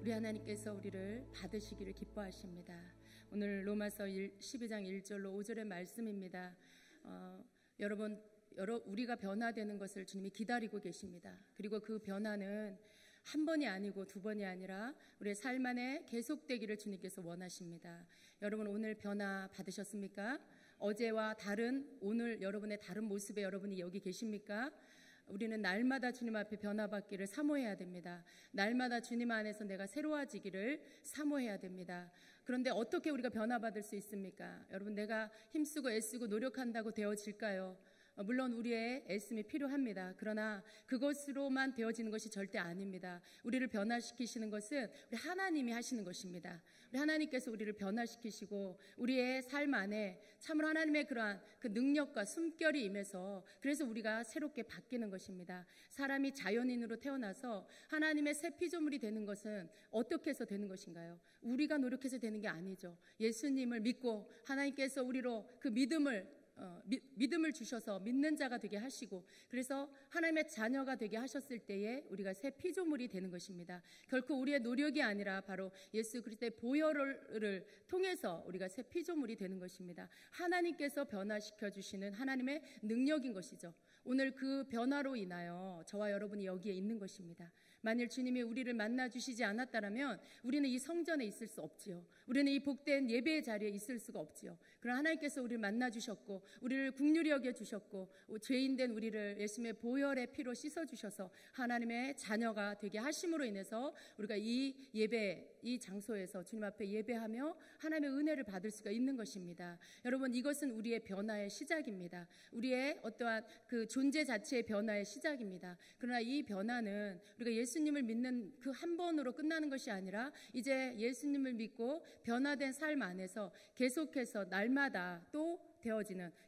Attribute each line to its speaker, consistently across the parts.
Speaker 1: 우리 하나님께서 우리를 받으시기를 기뻐하십니다. 오늘 로마서 12장 1절로 5절의 말씀입니다. 여러분, 우리가 변화되는 것을 주님이 기다리고 계십니다. 그리고 그 변화는 한 번이 아니고 두 번이 아니라 우리의 삶 안에 계속되기를 주님께서 원하십니다. 여러분, 오늘 변화 받으셨습니까? 어제와 다른 오늘 여러분의 다른 모습에 여러분이 여기 계십니까? 우리는 날마다 주님 앞에 변화받기를 사모해야 됩니다. 날마다 주님 안에서 내가 새로워지기를 사모해야 됩니다. 그런데 어떻게 우리가 변화받을 수 있습니까? 여러분, 내가 힘쓰고 애쓰고 노력한다고 되어질까요? 물론 우리의 애씀이 필요합니다. 그러나 그것으로만 되어지는 것이 절대 아닙니다. 우리를 변화시키시는 것은 우리 하나님이 하시는 것입니다. 우리 하나님께서 우리를 변화시키시고 우리의 삶 안에 참으로 하나님의 그러한 그 능력과 숨결이 임해서 그래서 우리가 새롭게 바뀌는 것입니다. 사람이 자연인으로 태어나서 하나님의 새 피조물이 되는 것은 어떻게 해서 되는 것인가요? 우리가 노력해서 되는 게 아니죠. 예수님을 믿고 하나님께서 우리로 그 믿음을 주셔서 믿는 자가 되게 하시고 그래서 하나님의 자녀가 되게 하셨을 때에 우리가 새 피조물이 되는 것입니다. 결코 우리의 노력이 아니라 바로 예수 그리스도의 보혈을 통해서 우리가 새 피조물이 되는 것입니다. 하나님께서 변화시켜 주시는 하나님의 능력인 것이죠. 오늘 그 변화로 인하여 저와 여러분이 여기에 있는 것입니다. 만일 주님이 우리를 만나 주시지 않았다면 우리는 이 성전에 있을 수 없지요. 우리는 이 복된 예배의 자리에 있을 수가 없지요. 그러나 하나님께서 우리를 만나 주셨고 우리를 긍휼히 여겨 주셨고 죄인된 우리를 예수님의 보혈의 피로 씻어 주셔서 하나님의 자녀가 되게 하심으로 인해서 우리가 이 예배, 이 장소에서 주님 앞에 예배하며 하나님의 은혜를 받을 수가 있는 것입니다. 여러분, 이것은 우리의 변화의 시작입니다. 우리의 어떠한 그 존재 자체의 변화의 시작입니다. 그러나 이 변화는 우리가 예수님을 믿는 그 한 번으로 끝나는 것이 아니라 이제 예수님을 믿고 변화된 삶 안에서 계속해서 날마다 또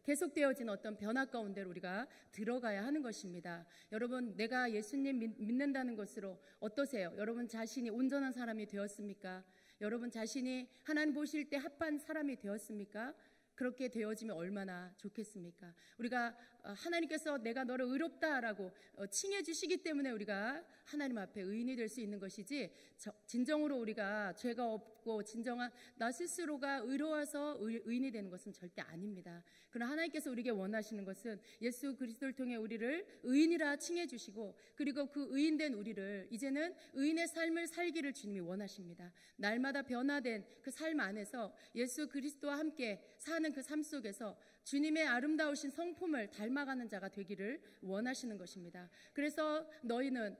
Speaker 1: 계속 되어지는 어떤 변화 가운데로 우리가 들어가야 하는 것입니다. 여러분, 내가 예수님 믿는다는 것으로 어떠세요? 여러분 자신이 온전한 사람이 되었습니까? 여러분 자신이 하나님 보실 때 합한 사람이 되었습니까? 그렇게 되어지면 얼마나 좋겠습니까? 우리가 하나님께서 내가 너를 의롭다라고 칭해 주시기 때문에 우리가 하나님 앞에 의인이 될 수 있는 것이지 진정으로 우리가 죄가 없고 진정한 나 스스로가 의로워서 의인이 되는 것은 절대 아닙니다. 그러나 하나님께서 우리에게 원하시는 것은 예수 그리스도를 통해 우리를 의인이라 칭해 주시고 그리고 그 의인된 우리를 이제는 의인의 삶을 살기를 주님이 원하십니다. 날마다 변화된 그 삶 안에서 예수 그리스도와 함께 사는 그 삶 속에서 주님의 아름다우신 성품을 닮아가는 자가 되기를 원하시는 것입니다. 그래서 너희는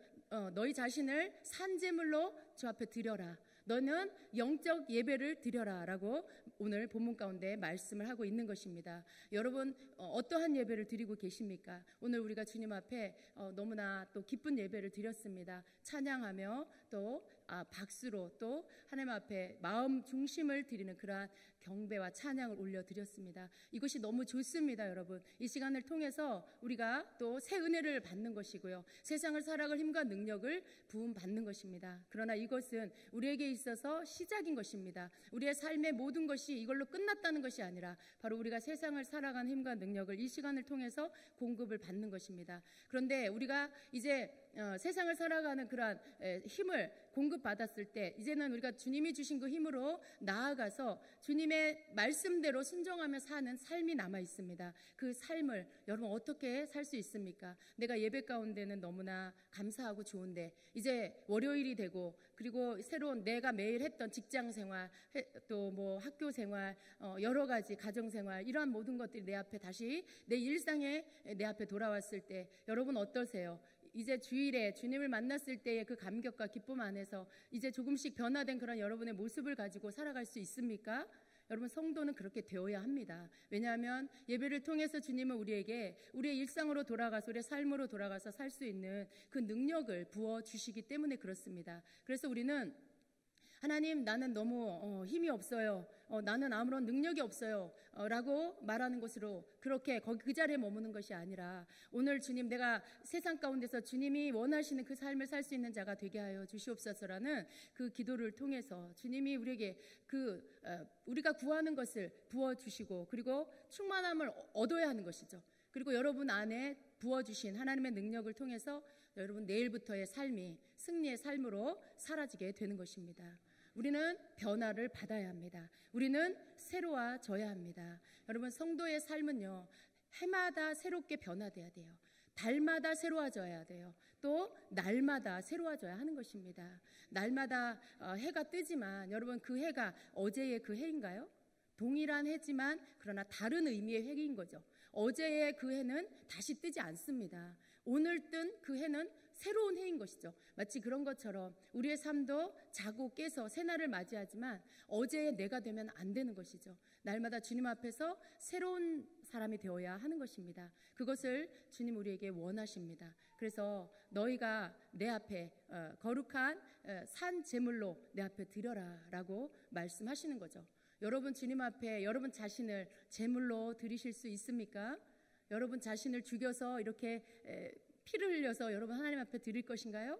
Speaker 1: 너희 자신을 산제물로 주 앞에 드려라. 너는 영적 예배를 드려라 라고 오늘 본문 가운데 말씀을 하고 있는 것입니다. 여러분, 어떠한 예배를 드리고 계십니까? 오늘 우리가 주님 앞에 너무나 또 기쁜 예배를 드렸습니다. 찬양하며 또 박수로 또 하나님 앞에 마음 중심을 드리는 그러한 경배와 찬양을 올려드렸습니다. 이것이 너무 좋습니다. 여러분, 이 시간을 통해서 우리가 또 새 은혜를 받는 것이고요, 세상을 살아갈 힘과 능력을 부음받는 것입니다. 그러나 이것은 우리에게 있어서 시작인 것입니다. 우리의 삶의 모든 것이 이걸로 끝났다는 것이 아니라 바로 우리가 세상을 살아가는 힘과 능력을 이 시간을 통해서 공급을 받는 것입니다. 그런데 우리가 이제 세상을 살아가는 그러한 힘을 공급받았을 때 이제는 우리가 주님이 주신 그 힘으로 나아가서 주님의 말씀대로 순종하며 사는 삶이 남아 있습니다. 그 삶을 여러분 어떻게 살 수 있습니까? 내가 예배 가운데는 너무나 감사하고 좋은데 이제 월요일이 되고 그리고 새로운 내가 매일 했던 직장 생활 또 뭐 학교 생활 여러 가지 가정 생활 이러한 모든 것들이 내 앞에 다시 내 일상에 내 앞에 돌아왔을 때 여러분 어떠세요? 이제 주일에 주님을 만났을 때의 그 감격과 기쁨 안에서 이제 조금씩 변화된 그런 여러분의 모습을 가지고 살아갈 수 있습니까? 여러분, 성도는 그렇게 되어야 합니다. 왜냐하면 예배를 통해서 주님은 우리에게 우리의 일상으로 돌아가서 우리의 삶으로 돌아가서 살 수 있는 그 능력을 부어주시기 때문에 그렇습니다. 그래서 우리는 하나님, 나는 너무 힘이 없어요. 나는 아무런 능력이 없어요. 라고 말하는 것으로 그렇게 그 자리에 머무는 것이 아니라 오늘 주님, 내가 세상 가운데서 주님이 원하시는 그 삶을 살 수 있는 자가 되게 하여 주시옵소서라는 그 기도를 통해서 주님이 우리에게 우리가 구하는 것을 부어주시고 그리고 충만함을 얻어야 하는 것이죠. 그리고 여러분 안에 부어주신 하나님의 능력을 통해서 여러분 내일부터의 삶이 승리의 삶으로 사라지게 되는 것입니다. 우리는 변화를 받아야 합니다. 우리는 새로워져야 합니다. 여러분 성도의 삶은요, 해마다 새롭게 변화돼야 돼요. 달마다 새로워져야 돼요. 또 날마다 새로워져야 하는 것입니다. 날마다 해가 뜨지만 여러분 그 해가 어제의 그 해인가요? 동일한 해지만 그러나 다른 의미의 해인 거죠. 어제의 그 해는 다시 뜨지 않습니다. 오늘 뜬 그 해는 새로운 해인 것이죠. 마치 그런 것처럼 우리의 삶도 자고 깨서 새날을 맞이하지만 어제의 내가 되면 안 되는 것이죠. 날마다 주님 앞에서 새로운 사람이 되어야 하는 것입니다. 그것을 주님 우리에게 원하십니다. 그래서 너희가 내 앞에 거룩한 산 제물로 내 앞에 드려라 라고 말씀하시는 거죠. 여러분 주님 앞에 여러분 자신을 제물로 드리실 수 있습니까? 여러분 자신을 죽여서 이렇게 피를 흘려서 여러분 하나님 앞에 드릴 것인가요?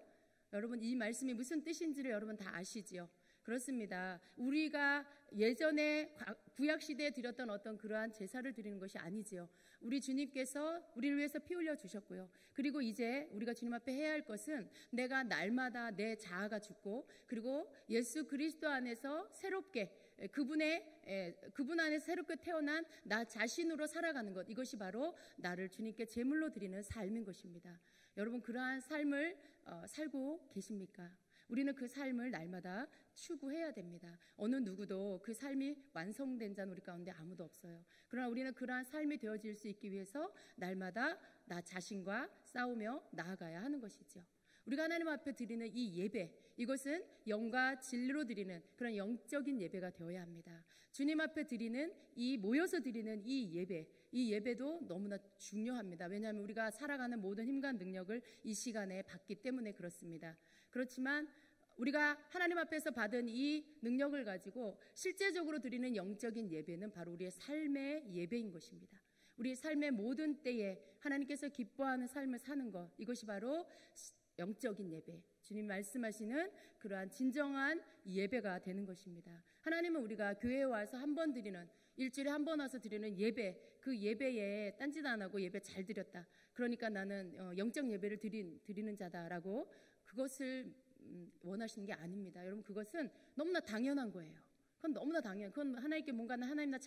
Speaker 1: 여러분 이 말씀이 무슨 뜻인지를 여러분 다 아시지요? 그렇습니다. 우리가 예전에 구약시대에 드렸던 어떤 그러한 제사를 드리는 것이 아니지요. 우리 주님께서 우리를 위해서 피 흘려 주셨고요. 그리고 이제 우리가 주님 앞에 해야 할 것은 내가 날마다 내 자아가 죽고 그리고 예수 그리스도 안에서 새롭게 그분 안에 새롭게 태어난 나 자신으로 살아가는 것, 이것이 바로 나를 주님께 제물로 드리는 삶인 것입니다. 여러분 그러한 삶을 살고 계십니까? 우리는 그 삶을 날마다 추구해야 됩니다. 어느 누구도 그 삶이 완성된 자는 우리 가운데 아무도 없어요. 그러나 우리는 그러한 삶이 되어질 수 있기 위해서 날마다 나 자신과 싸우며 나아가야 하는 것이죠. 우리가 하나님 앞에 드리는 이 예배, 이것은 영과 진리로 드리는 그런 영적인 예배가 되어야 합니다. 주님 앞에 드리는 모여서 드리는 이 예배도 너무나 중요합니다. 왜냐하면 우리가 살아가는 모든 힘과 능력을 이 시간에 받기 때문에 그렇습니다. 그렇지만 우리가 하나님 앞에서 받은 이 능력을 가지고 실제적으로 드리는 영적인 예배는 바로 우리의 삶의 예배인 것입니다. 우리 삶의 모든 때에 하나님께서 기뻐하는 삶을 사는 것, 이것이 바로 영적인 예배, 주님 말씀하시는 그러한 진정한 예배가 되는 것입니다. 하나님은 우리가 교회에 와서 한 번 드리는, 일주일에 한 번 와서 드리는 예배, 그 예배에 딴짓 안 하고 예배 잘 드렸다, 그러니까 나는 영적 예배를 드리는 자다라고 그것을 원하시는 게 아닙니다. 여러분 그것은 너무나 당연한 거예요. 그건 너무나 당연, 그건 하나님께 뭔가 하나님 나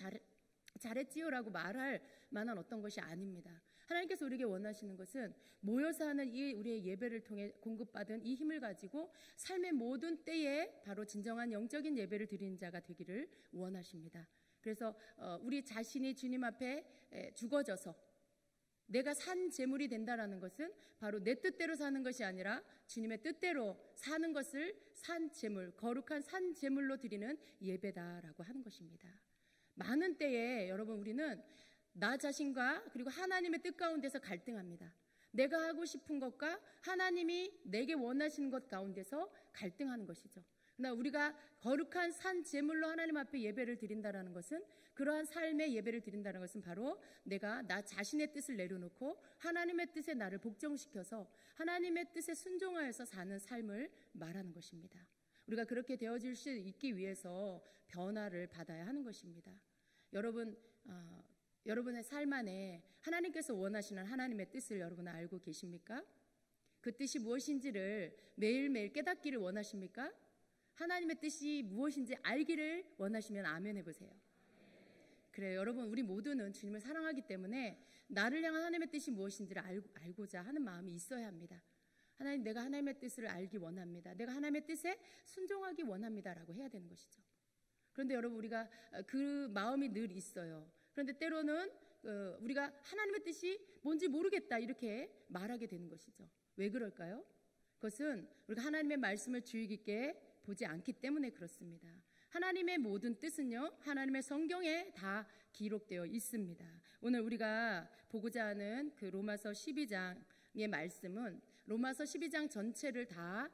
Speaker 1: 잘했지요라고 말할 만한 어떤 것이 아닙니다. 하나님께서 우리에게 원하시는 것은 모여서 하는 이 우리의 예배를 통해 공급받은 이 힘을 가지고 삶의 모든 때에 바로 진정한 영적인 예배를 드리는 자가 되기를 원하십니다. 그래서 우리 자신이 주님 앞에 죽어져서 내가 산 제물이 된다라는 것은 바로 내 뜻대로 사는 것이 아니라 주님의 뜻대로 사는 것을 산 제물, 거룩한 산 제물로 드리는 예배다라고 하는 것입니다. 많은 때에 여러분 우리는 나 자신과 그리고 하나님의 뜻 가운데서 갈등합니다. 내가 하고 싶은 것과 하나님이 내게 원하시는 것 가운데서 갈등하는 것이죠. 그러나 우리가 거룩한 산 제물로 하나님 앞에 예배를 드린다는 것은, 그러한 삶의 예배를 드린다는 것은 바로 내가 나 자신의 뜻을 내려놓고 하나님의 뜻에 나를 복종시켜서 하나님의 뜻에 순종하여서 사는 삶을 말하는 것입니다. 우리가 그렇게 되어질 수 있기 위해서 변화를 받아야 하는 것입니다. 여러분의 삶 안에 하나님께서 원하시는 하나님의 뜻을 여러분은 알고 계십니까? 그 뜻이 무엇인지를 매일매일 깨닫기를 원하십니까? 하나님의 뜻이 무엇인지 알기를 원하시면 아멘 해보세요. 그래요. 여러분 우리 모두는 주님을 사랑하기 때문에 나를 향한 하나님의 뜻이 무엇인지를 알고자 하는 마음이 있어야 합니다. 하나님, 내가 하나님의 뜻을 알기 원합니다. 내가 하나님의 뜻에 순종하기 원합니다라고 해야 되는 것이죠. 그런데 여러분 우리가 그 마음이 늘 있어요. 그런데 때로는 우리가 하나님의 뜻이 뭔지 모르겠다 이렇게 말하게 되는 것이죠. 왜 그럴까요? 그것은 우리가 하나님의 말씀을 주의 깊게 보지 않기 때문에 그렇습니다. 하나님의 모든 뜻은요, 하나님의 성경에 다 기록되어 있습니다. 오늘 우리가 보고자 하는 그 로마서 12장의 말씀은 로마서 12장 전체를 다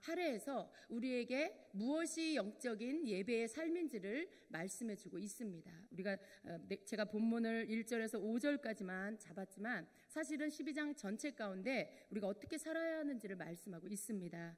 Speaker 1: 할애해서 우리에게 무엇이 영적인 예배의 삶인지를 말씀해주고 있습니다. 제가 본문을 1절에서 5절까지만 잡았지만 사실은 12장 전체 가운데 우리가 어떻게 살아야 하는지를 말씀하고 있습니다.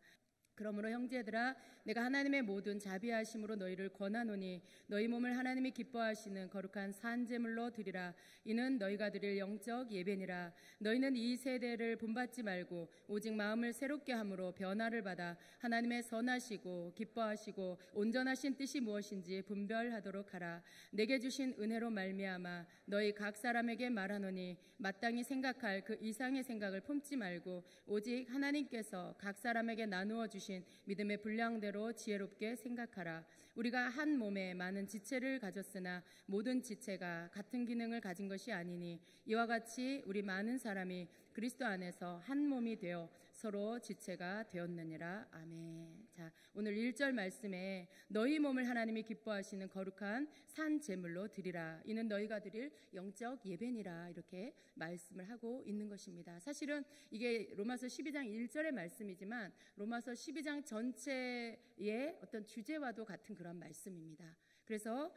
Speaker 1: 그러므로 형제들아 내가 하나님의 모든 자비하심으로 너희를 권하노니 너희 몸을 하나님이 기뻐하시는 거룩한 산제물로 드리라. 이는 너희가 드릴 영적 예배니라. 너희는 이 세대를 본받지 말고 오직 마음을 새롭게 함으로 변화를 받아 하나님의 선하시고 기뻐하시고 온전하신 뜻이 무엇인지 분별하도록 하라. 내게 주신 은혜로 말미암아 너희 각 사람에게 말하노니 마땅히 생각할 그 이상의 생각을 품지 말고 오직 하나님께서 각 사람에게 나누어 주신 믿음의 분량대로 지혜롭게 생각하라. 우리가 한 몸에 많은 지체를 가졌으나 모든 지체가 같은 기능을 가진 것이 아니니 이와 같이 우리 많은 사람이 그리스도 안에서 한 몸이 되어 서로 지체가 되었느니라. 아멘. 자, 오늘 1절 말씀에 너희 몸을 하나님이 기뻐하시는 거룩한 산 제물로 드리라. 이는 너희가 드릴 영적 예배니라. 이렇게 말씀을 하고 있는 것입니다. 사실은 이게 로마서 12장 1절의 말씀이지만 로마서 12장 전체의 어떤 주제와도 같은 그런 말씀입니다. 그래서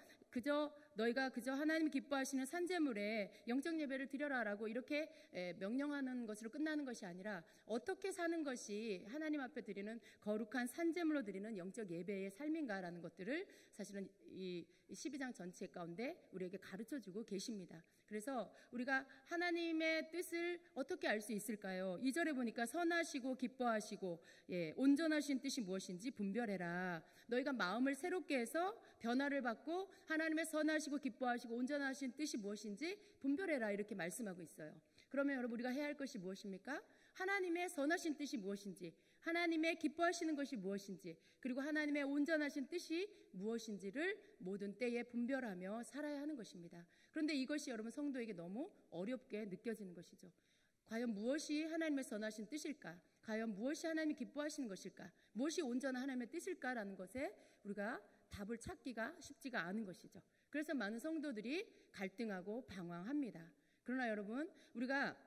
Speaker 1: 너희가 그저 하나님 기뻐하시는 산제물에 영적 예배를 드려라라고 이렇게 명령하는 것으로 끝나는 것이 아니라 어떻게 사는 것이 하나님 앞에 드리는 거룩한 산제물로 드리는 영적 예배의 삶인가라는 것들을 사실은 이 12장 전체 가운데 우리에게 가르쳐주고 계십니다. 그래서 우리가 하나님의 뜻을 어떻게 알 수 있을까요? 2절에 보니까 선하시고 기뻐하시고 온전하신 뜻이 무엇인지 분별해라. 너희가 마음을 새롭게 해서 변화를 받고 하나님의 선하시고 기뻐하시고 온전하신 뜻이 무엇인지 분별해라 이렇게 말씀하고 있어요. 그러면 여러분 우리가 해야 할 것이 무엇입니까? 하나님의 선하신 뜻이 무엇인지, 하나님의 기뻐하시는 것이 무엇인지, 그리고 하나님의 온전하신 뜻이 무엇인지를 모든 때에 분별하며 살아야 하는 것입니다. 그런데 이것이 여러분 성도에게 너무 어렵게 느껴지는 것이죠. 과연 무엇이 하나님의 선하신 뜻일까? 과연 무엇이 하나님이 기뻐하시는 것일까? 무엇이 온전한 하나님의 뜻일까라는 것에 우리가 답을 찾기가 쉽지가 않은 것이죠. 그래서 많은 성도들이 갈등하고 방황합니다. 그러나 여러분 우리가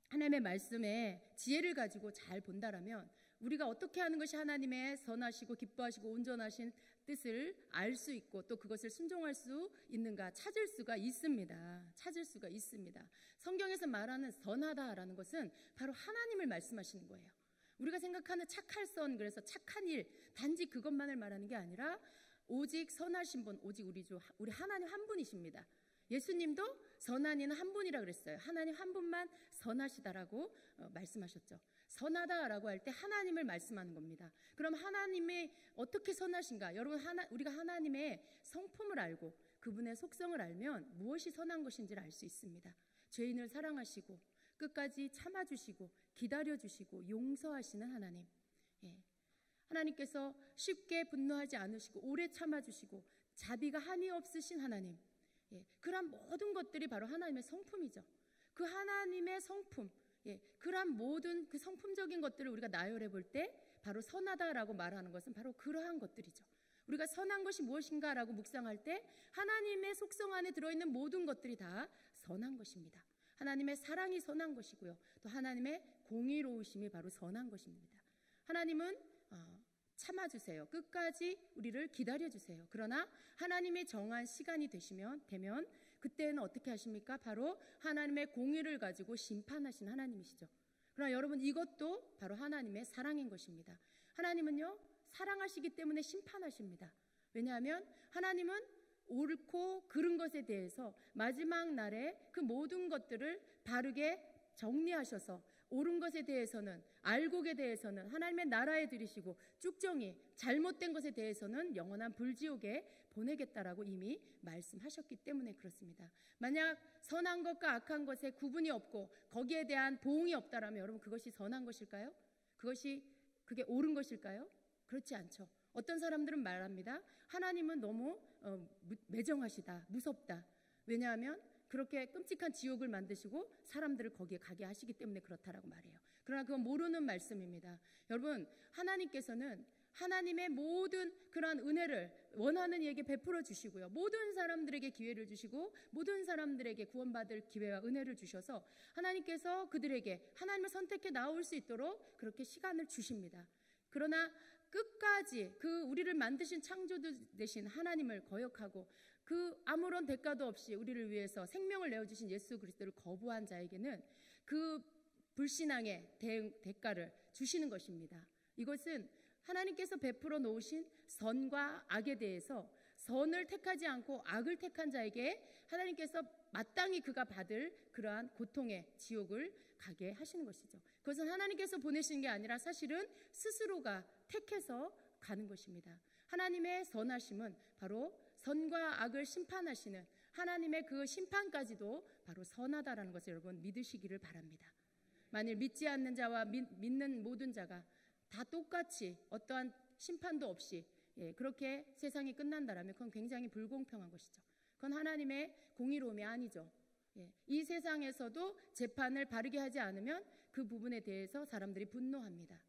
Speaker 1: 하나님의 말씀에 지혜를 가지고 잘 본다라면 우리가 어떻게 하는 것이 하나님의 선하시고 기뻐하시고 온전하신 뜻을 알 수 있고 또 그것을 순종할 수 있는가 찾을 수가 있습니다. 찾을 수가 있습니다. 성경에서 말하는 선하다라는 것은 바로 하나님을 말씀하시는 거예요. 우리가 생각하는 착할 선, 그래서 착한 일, 단지 그것만을 말하는 게 아니라 오직 선하신 분, 오직 우리 하나님 한 분이십니다. 예수님도 선한 이는 한 분이라 그랬어요. 하나님 한 분만 선하시다라고 말씀하셨죠. 선하다라고 할 때 하나님을 말씀하는 겁니다. 그럼 하나님이 어떻게 선하신가? 여러분 우리가 하나님의 성품을 알고 그분의 속성을 알면 무엇이 선한 것인지를 알 수 있습니다. 죄인을 사랑하시고 끝까지 참아주시고 기다려주시고 용서하시는 하나님. 하나님께서 쉽게 분노하지 않으시고 오래 참아주시고 자비가 한이 없으신 하나님. 그러한 모든 것들이 바로 하나님의 성품이죠. 그 하나님의 성품, 그러한 모든 그 성품적인 것들을 우리가 나열해 볼 때 바로 선하다라고 말하는 것은 바로 그러한 것들이죠. 우리가 선한 것이 무엇인가라고 묵상할 때 하나님의 속성 안에 들어있는 모든 것들이 다 선한 것입니다. 하나님의 사랑이 선한 것이고요. 또 하나님의 공의로우심이 바로 선한 것입니다. 하나님은 참아주세요. 끝까지 우리를 기다려주세요. 그러나 하나님의 정한 시간이 되면 그때는 어떻게 하십니까? 바로 하나님의 공의를 가지고 심판하신 하나님이시죠. 그러나 여러분 이것도 바로 하나님의 사랑인 것입니다. 하나님은요 사랑하시기 때문에 심판하십니다. 왜냐하면 하나님은 옳고 그른 것에 대해서 마지막 날에 그 모든 것들을 바르게 정리하셔서 옳은 것에 대해서는 알곡에 대해서는 하나님의 나라에 들이시고 쭉정이 잘못된 것에 대해서는 영원한 불지옥에 보내겠다라고 이미 말씀하셨기 때문에 그렇습니다. 만약 선한 것과 악한 것에 구분이 없고 거기에 대한 보응이 없다라면 여러분 그것이 선한 것일까요? 그게 옳은 것일까요? 그렇지 않죠. 어떤 사람들은 말합니다. 하나님은 너무 매정하시다, 무섭다. 왜냐하면 그렇게 끔찍한 지옥을 만드시고 사람들을 거기에 가게 하시기 때문에 그렇다라고 말해요. 그러나 그건 모르는 말씀입니다. 여러분 하나님께서는 하나님의 모든 그러한 은혜를 원하는 이에게 베풀어 주시고요. 모든 사람들에게 기회를 주시고 모든 사람들에게 구원받을 기회와 은혜를 주셔서 하나님께서 그들에게 하나님을 선택해 나올 수 있도록 그렇게 시간을 주십니다. 그러나 끝까지 그 우리를 만드신 창조주 되신 하나님을 거역하고 그 아무런 대가도 없이 우리를 위해서 생명을 내어주신 예수 그리스도를 거부한 자에게는 그 불신앙의 대가를 주시는 것입니다. 이것은 하나님께서 베풀어 놓으신 선과 악에 대해서 선을 택하지 않고 악을 택한 자에게 하나님께서 마땅히 그가 받을 그러한 고통의 지옥을 가게 하시는 것이죠. 그것은 하나님께서 보내신 게 아니라 사실은 스스로가 택해서 가는 것입니다. 하나님의 선하심은 바로 선과 악을 심판하시는 하나님의 그 심판까지도 바로 선하다라는 것을 여러분 믿으시기를 바랍니다. 만일 믿지 않는 자와 믿는 모든 자가 다 똑같이 어떠한 심판도 없이 그렇게 세상이 끝난다라면 그건 굉장히 불공평한 것이죠. 그건 하나님의 공의로움이 아니죠. 이 세상에서도 재판을 바르게 하지 않으면 그 부분에 대해서 사람들이 분노합니다.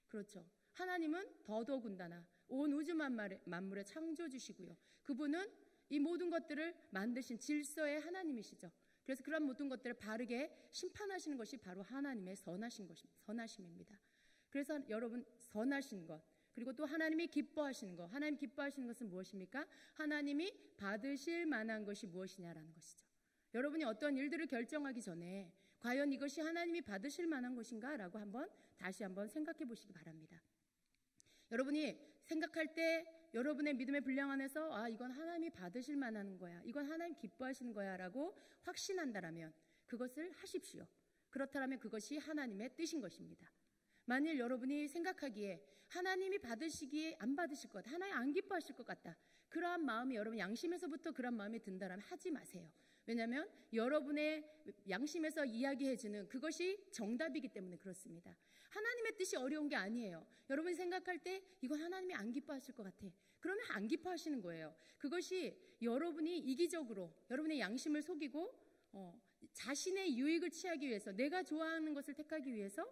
Speaker 1: 그렇죠. 하나님은 더더군다나 온 우주 만물의 창조주시고요. 그분은 이 모든 것들을 만드신 질서의 하나님이시죠. 그래서 그런 모든 것들을 바르게 심판하시는 것이 바로 하나님의 선하심입니다. 그래서 여러분 선하신 것 그리고 또 하나님이 기뻐하시는 것, 하나님 기뻐하시는 것은 무엇입니까? 하나님이 받으실 만한 것이 무엇이냐라는 것이죠. 여러분이 어떤 일들을 결정하기 전에 과연 이것이 하나님이 받으실 만한 것인가? 라고 다시 한번 생각해 보시기 바랍니다. 여러분이 생각할 때 여러분의 믿음의 분량 안에서 이건 하나님이 받으실 만한 거야, 이건 하나님 기뻐하시는 거야 라고 확신한다라면 그것을 하십시오. 그렇다면 그것이 하나님의 뜻인 것입니다. 만일 여러분이 생각하기에 하나님이 받으시기에 안 받으실 것 같다, 하나님 안 기뻐하실 것 같다, 그러한 마음이 여러분 양심에서부터 그런 마음이 든다면 하지 마세요. 왜냐하면 여러분의 양심에서 이야기해주는 그것이 정답이기 때문에 그렇습니다. 하나님의 뜻이 어려운 게 아니에요. 여러분이 생각할 때 이건 하나님이 안 기뻐하실 것 같아, 그러면 안 기뻐하시는 거예요. 그것이 여러분이 이기적으로 여러분의 양심을 속이고 자신의 유익을 취하기 위해서 내가 좋아하는 것을 택하기 위해서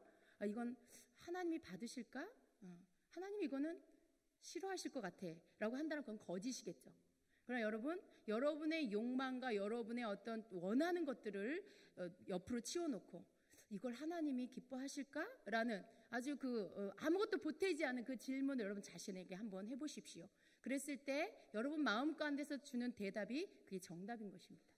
Speaker 1: 이건 하나님이 받으실까? 하나님 이거는 싫어하실 것 같아 라고 한다면 그건 거짓이겠죠. 그러나 여러분, 여러분의 욕망과 여러분의 어떤 원하는 것들을 옆으로 치워놓고 이걸 하나님이 기뻐하실까? 라는 아주 아무것도 보태지 않은 그 질문을 여러분 자신에게 한번 해보십시오. 그랬을 때 여러분 마음 가운데서 주는 대답이 그게 정답인 것입니다.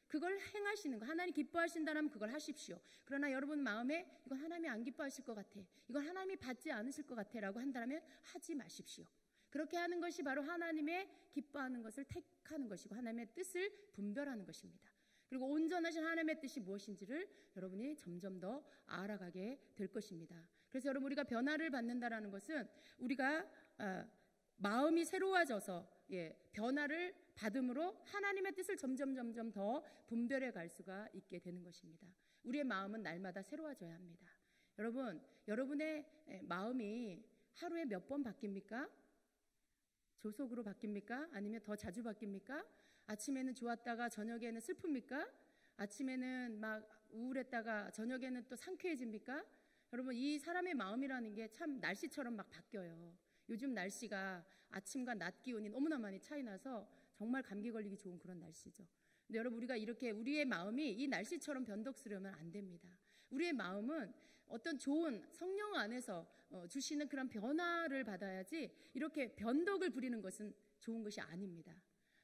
Speaker 1: 그걸 행하시는 거, 하나님 기뻐하신다면 그걸 하십시오. 그러나 여러분 마음에 이건 하나님이 안 기뻐하실 것 같아, 이건 하나님이 받지 않으실 것 같아 라고 한다면 하지 마십시오. 그렇게 하는 것이 바로 하나님의 기뻐하는 것을 택하는 것이고 하나님의 뜻을 분별하는 것입니다. 그리고 온전하신 하나님의 뜻이 무엇인지를 여러분이 점점 더 알아가게 될 것입니다. 그래서 여러분 우리가 변화를 받는다라는 것은 우리가 마음이 새로워져서 변화를 받음으로 하나님의 뜻을 점점 더 분별해 갈 수가 있게 되는 것입니다. 우리의 마음은 날마다 새로워져야 합니다. 여러분, 여러분의 마음이 하루에 몇 번 바뀝니까? 조속으로 바뀝니까? 아니면 더 자주 바뀝니까? 아침에는 좋았다가 저녁에는 슬픕니까? 아침에는 막 우울했다가 저녁에는 또 상쾌해집니까? 여러분 이 사람의 마음이라는 게 참 날씨처럼 막 바뀌어요. 요즘 날씨가 아침과 낮 기온이 너무나 많이 차이 나서 정말 감기 걸리기 좋은 그런 날씨죠. 근데 여러분 우리가 이렇게 우리의 마음이 이 날씨처럼 변덕스러우면 안 됩니다. 우리의 마음은 어떤 좋은 성령 안에서 주시는 그런 변화를 받아야지 이렇게 변덕을 부리는 것은 좋은 것이 아닙니다.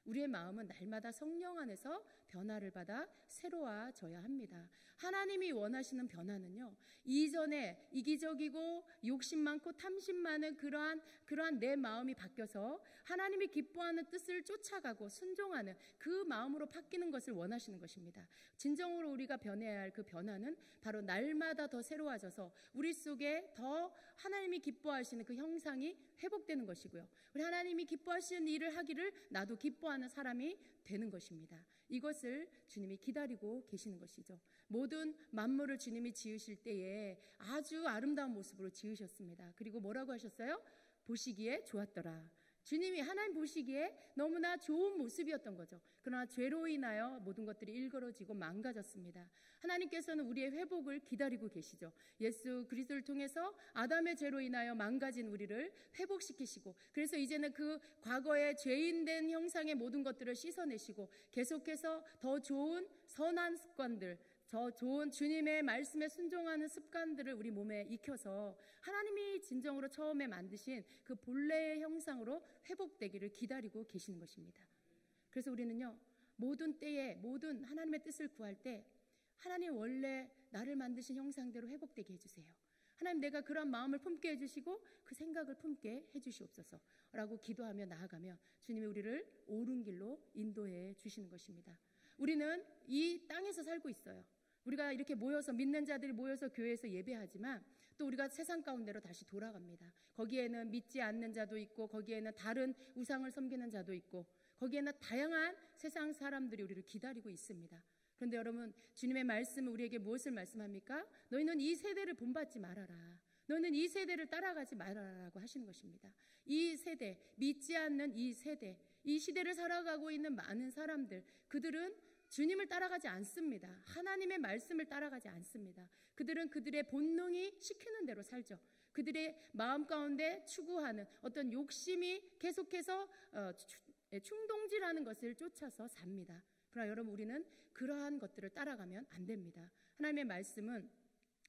Speaker 1: 우리의 마음은 날마다 성령 안에서 변화를 받아 새로워져야 합니다. 하나님이 원하시는 변화는요, 이전에 이기적이고 욕심 많고 탐심 많은 그러한 내 마음이 바뀌어서 하나님이 기뻐하는 뜻을 쫓아가고 순종하는 그 마음으로 바뀌는 것을 원하시는 것입니다. 진정으로 우리가 변해야 할 그 변화는 바로 날마다 더 새로워져서 우리 속에 더 하나님이 기뻐하시는 그 형상이 회복되는 것이고요. 우리 하나님이 기뻐하시는 일을 하기를 나도 기뻐하는 사람이 되는 것입니다. 이것을 주님이 기다리고 계시는 것이죠. 모든 만물을 주님이 지으실 때에 아주 아름다운 모습으로 지으셨습니다. 그리고 뭐라고 하셨어요? 보시기에 좋았더라. 주님이 하나님 보시기에 너무나 좋은 모습이었던 거죠. 그러나 죄로 인하여 모든 것들이 일그러지고 망가졌습니다. 하나님께서는 우리의 회복을 기다리고 계시죠. 예수 그리스도를 통해서 아담의 죄로 인하여 망가진 우리를 회복시키시고, 그래서 이제는 그 과거의 죄인된 형상의 모든 것들을 씻어내시고 계속해서 더 좋은 선한 습관들, 더 좋은 주님의 말씀에 순종하는 습관들을 우리 몸에 익혀서 하나님이 진정으로 처음에 만드신 그 본래의 형상으로 회복되기를 기다리고 계시는 것입니다. 그래서 우리는요, 모든 때에 모든 하나님의 뜻을 구할 때 하나님 원래 나를 만드신 형상대로 회복되게 해주세요. 하나님, 내가 그런 마음을 품게 해주시고 그 생각을 품게 해주시옵소서 라고 기도하며 나아가면 주님이 우리를 옳은 길로 인도해 주시는 것입니다. 우리는 이 땅에서 살고 있어요. 우리가 이렇게 모여서, 믿는 자들이 모여서 교회에서 예배하지만 또 우리가 세상 가운데로 다시 돌아갑니다. 거기에는 믿지 않는 자도 있고, 거기에는 다른 우상을 섬기는 자도 있고, 거기에는 다양한 세상 사람들이 우리를 기다리고 있습니다. 그런데 여러분, 주님의 말씀은 우리에게 무엇을 말씀합니까? 너희는 이 세대를 본받지 말아라. 너희는 이 세대를 따라가지 말아라라고 하시는 것입니다. 이 세대, 믿지 않는 이 세대, 이 시대를 살아가고 있는 많은 사람들, 그들은 주님을 따라가지 않습니다. 하나님의 말씀을 따라가지 않습니다. 그들은 그들의 본능이 시키는 대로 살죠. 그들의 마음 가운데 추구하는 어떤 욕심이 계속해서 충동질하는 것을 쫓아서 삽니다. 그러나 여러분, 우리는 그러한 것들을 따라가면 안 됩니다. 하나님의 말씀은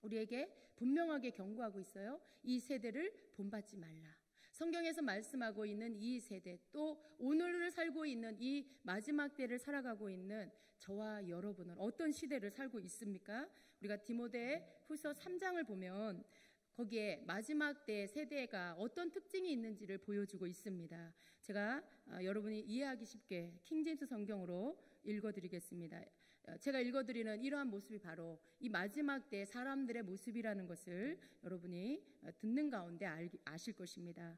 Speaker 1: 우리에게 분명하게 경고하고 있어요. 이 세대를 본받지 말라. 성경에서 말씀하고 있는 이 세대, 또 오늘을 살고 있는 이 마지막 때를 살아가고 있는 저와 여러분은 어떤 시대를 살고 있습니까? 우리가 디모데 후서 3장을 보면 거기에 마지막 때 세대가 어떤 특징이 있는지를 보여주고 있습니다. 제가 여러분이 이해하기 쉽게 킹제임스 성경으로 읽어드리겠습니다. 제가 읽어드리는 이러한 모습이 바로 이 마지막 때 사람들의 모습이라는 것을 여러분이 듣는 가운데 아실 것입니다.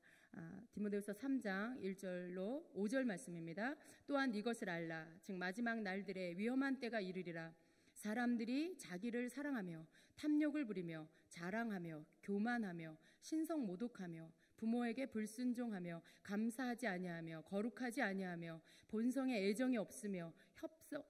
Speaker 1: 디모데후서 3장 1절로 5절 말씀입니다. 또한 이것을 알라. 즉 마지막 날들에 위험한 때가 이르리라. 사람들이 자기를 사랑하며 탐욕을 부리며 자랑하며 교만하며 신성 모독하며 부모에게 불순종하며 감사하지 아니하며 거룩하지 아니하며 본성에 애정이 없으며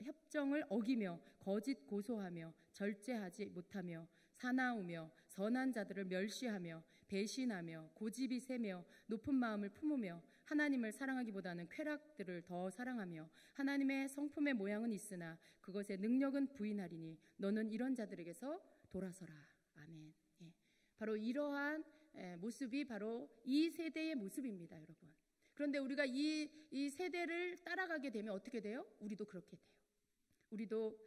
Speaker 1: 협정을 어기며 거짓 고소하며 절제하지 못하며 사나우며 선한 자들을 멸시하며 배신하며 고집이 세며 높은 마음을 품으며 하나님을 사랑하기보다는 쾌락들을 더 사랑하며 하나님의 성품의 모양은 있으나 그것의 능력은 부인하리니 너는 이런 자들에게서 돌아서라. 아멘. 예. 바로 이러한 모습이 바로 이 세대의 모습입니다, 여러분. 그런데 우리가 이 세대를 따라가게 되면 어떻게 돼요? 우리도 그렇게 돼요. 우리도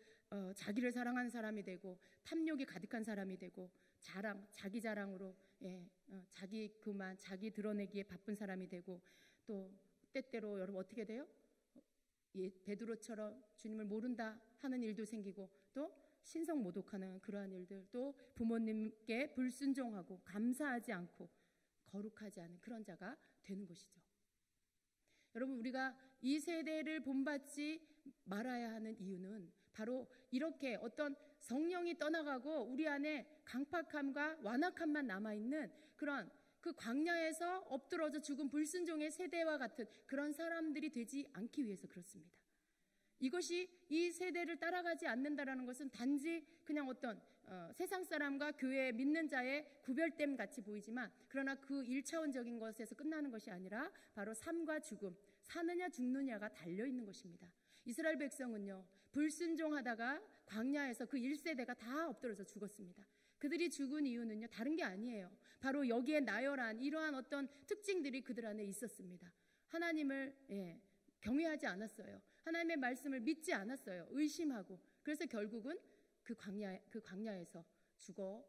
Speaker 1: 자기를 사랑하는 사람이 되고 탐욕이 가득한 사람이 되고 자기 자랑으로 자기 그만 자기 드러내기에 바쁜 사람이 되고, 또 때때로 여러분 어떻게 돼요? 베드로처럼 주님을 모른다 하는 일도 생기고, 또 신성 모독하는 그러한 일들, 또 부모님께 불순종하고 감사하지 않고 거룩하지 않은 그런 자가 되는 것이죠. 여러분, 우리가 이 세대를 본받지 말아야 하는 이유는 바로 이렇게 어떤 성령이 떠나가고 우리 안에 강팍함과 완악함만 남아있는 그런 그 광야에서 엎드러져 죽은 불순종의 세대와 같은 그런 사람들이 되지 않기 위해서 그렇습니다. 이것이 이 세대를 따라가지 않는다라는 것은 단지 그냥 어떤 세상 사람과 교회 믿는 자의 구별됨 같이 보이지만, 그러나 그 1차원적인 것에서 끝나는 것이 아니라 바로 삶과 죽음, 사느냐 죽느냐가 달려있는 것입니다. 이스라엘 백성은요, 불순종하다가 광야에서 그 1세대가 다 엎드려서 죽었습니다. 그들이 죽은 이유는요, 다른 게 아니에요. 바로 여기에 나열한 이러한 어떤 특징들이 그들 안에 있었습니다. 하나님을 경외하지 않았어요. 하나님의 말씀을 믿지 않았어요. 의심하고. 그래서 결국은 그 광야에서 죽어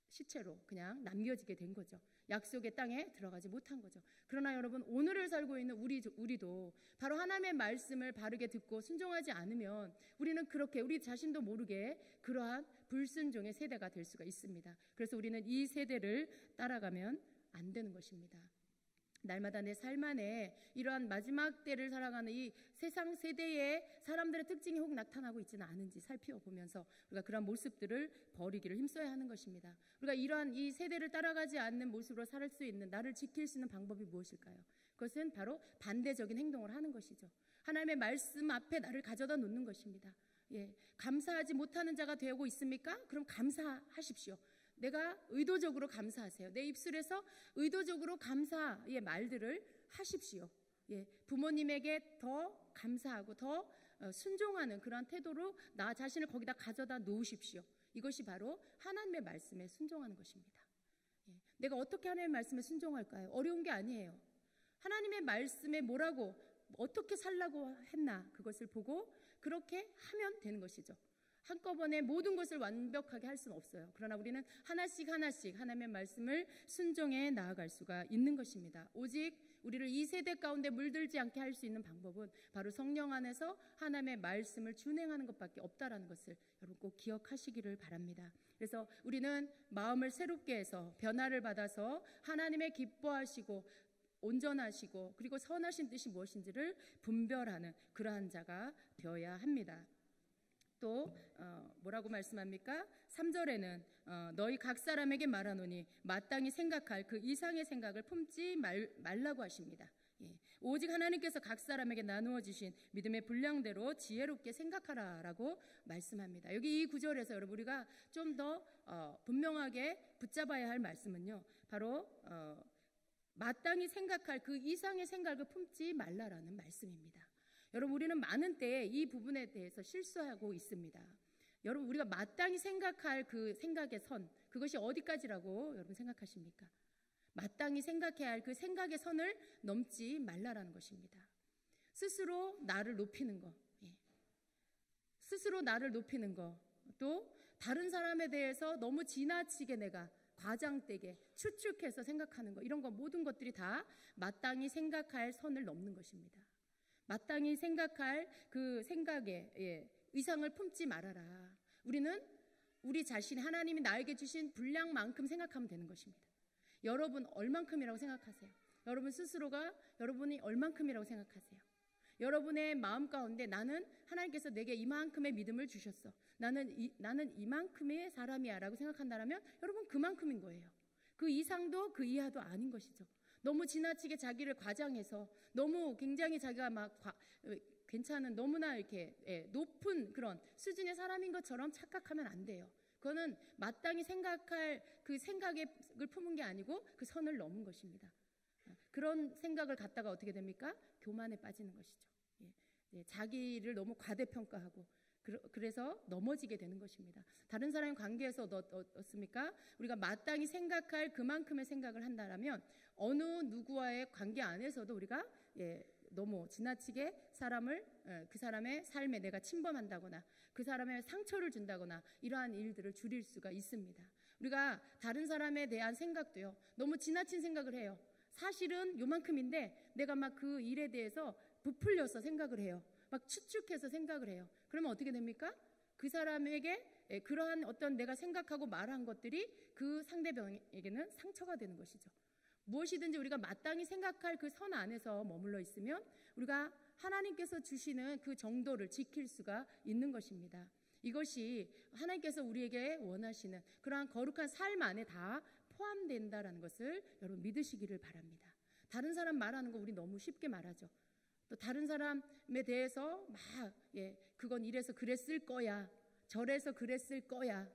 Speaker 1: 시체로 그냥 남겨지게 된 거죠. 약속의 땅에 들어가지 못한 거죠. 그러나 여러분, 오늘을 살고 있는 우리도 바로 하나님의 말씀을 바르게 듣고 순종하지 않으면 우리는 그렇게 우리 자신도 모르게 그러한 불순종의 세대가 될 수가 있습니다. 그래서 우리는 이 세대를 따라가면 안 되는 것입니다. 날마다 내 삶 안에 이러한 마지막 때를 살아가는 이 세상 세대의 사람들의 특징이 혹 나타나고 있지는 않은지 살펴보면서 우리가 그러한 모습들을 버리기를 힘써야 하는 것입니다. 우리가 이러한 이 세대를 따라가지 않는 모습으로 살 수 있는, 나를 지킬 수 있는 방법이 무엇일까요? 그것은 바로 반대적인 행동을 하는 것이죠. 하나님의 말씀 앞에 나를 가져다 놓는 것입니다. 감사하지 못하는 자가 되고 있습니까? 그럼 감사하십시오. 내가 의도적으로 감사하세요. 내 입술에서 의도적으로 감사의 말들을 하십시오. 부모님에게 더 감사하고 더 순종하는 그런 태도로 나 자신을 거기다 가져다 놓으십시오. 이것이 바로 하나님의 말씀에 순종하는 것입니다. 내가 어떻게 하나님의 말씀에 순종할까요? 어려운 게 아니에요. 하나님의 말씀에 뭐라고 어떻게 살라고 했나, 그것을 보고 그렇게 하면 되는 것이죠. 한꺼번에 모든 것을 완벽하게 할 수는 없어요. 그러나 우리는 하나씩 하나씩 하나님의 말씀을 순종해 나아갈 수가 있는 것입니다. 오직 우리를 이 세대 가운데 물들지 않게 할 수 있는 방법은 바로 성령 안에서 하나님의 말씀을 준행하는 것밖에 없다라는 것을 여러분 꼭 기억하시기를 바랍니다. 그래서 우리는 마음을 새롭게 해서 변화를 받아서 하나님의 기뻐하시고 온전하시고 그리고 선하신 뜻이 무엇인지를 분별하는 그러한 자가 되어야 합니다. 또 뭐라고 말씀합니까? 3절에는 너희 각 사람에게 말하노니 마땅히 생각할 그 이상의 생각을 품지 말라고 하십니다. 예. 오직 하나님께서 각 사람에게 나누어 주신 믿음의 분량대로 지혜롭게 생각하라라고 말씀합니다. 여기 이 구절에서 여러분 우리가 좀 더 분명하게 붙잡아야 할 말씀은요, 바로 마땅히 생각할 그 이상의 생각을 품지 말라라는 말씀입니다. 여러분 우리는 많은 때에 이 부분에 대해서 실수하고 있습니다. 여러분 우리가 마땅히 생각할 그 생각의 선, 그것이 어디까지라고 여러분 생각하십니까? 마땅히 생각해야 할 그 생각의 선을 넘지 말라라는 것입니다. 스스로 나를 높이는 것, 스스로 나를 높이는 것, 또 다른 사람에 대해서 너무 지나치게 내가 과장되게 추측해서 생각하는 것, 이런 것 모든 것들이 다 마땅히 생각할 선을 넘는 것입니다. 마땅히 생각할 그 생각의 의상을 품지 말아라. 우리는 우리 자신이 하나님이 나에게 주신 분량만큼 생각하면 되는 것입니다. 여러분 얼만큼이라고 생각하세요? 여러분 스스로가 여러분이 얼만큼이라고 생각하세요? 여러분의 마음 가운데 나는 하나님께서 내게 이만큼의 믿음을 주셨어. 나는 이만큼의 사람이야 라고 생각한다면 여러분 그만큼인 거예요. 그 이상도 그 이하도 아닌 것이죠. 너무 지나치게 자기를 과장해서 너무 굉장히 자기가 막 괜찮은 너무나 이렇게 높은 그런 수준의 사람인 것처럼 착각하면 안 돼요. 그거는 마땅히 생각할 그 생각을 품은 게 아니고 그 선을 넘은 것입니다. 그런 생각을 갖다가 어떻게 됩니까? 교만에 빠지는 것이죠. 자기를 너무 과대평가하고 그래서 넘어지게 되는 것입니다. 다른 사람의 관계에서 어떻습니까? 우리가 마땅히 생각할 그만큼의 생각을 한다면 어느 누구와의 관계 안에서도 우리가 너무 지나치게 그 사람의 삶에 내가 침범한다거나 그 사람의 상처를 준다거나 이러한 일들을 줄일 수가 있습니다. 우리가 다른 사람에 대한 생각도요, 너무 지나친 생각을 해요. 사실은 요만큼인데 내가 막 그 일에 대해서 부풀려서 생각을 해요. 막 추측해서 생각을 해요. 그러면 어떻게 됩니까? 그 사람에게 그러한 어떤 내가 생각하고 말한 것들이 그 상대방에게는 상처가 되는 것이죠. 무엇이든지 우리가 마땅히 생각할 그 선 안에서 머물러 있으면 우리가 하나님께서 주시는 그 정도를 지킬 수가 있는 것입니다. 이것이 하나님께서 우리에게 원하시는 그러한 거룩한 삶 안에 다 포함된다라는 것을 여러분 믿으시기를 바랍니다. 다른 사람 말하는 거 우리 너무 쉽게 말하죠. 또 다른 사람에 대해서 막 그건 이래서 그랬을 거야, 저래서 그랬을 거야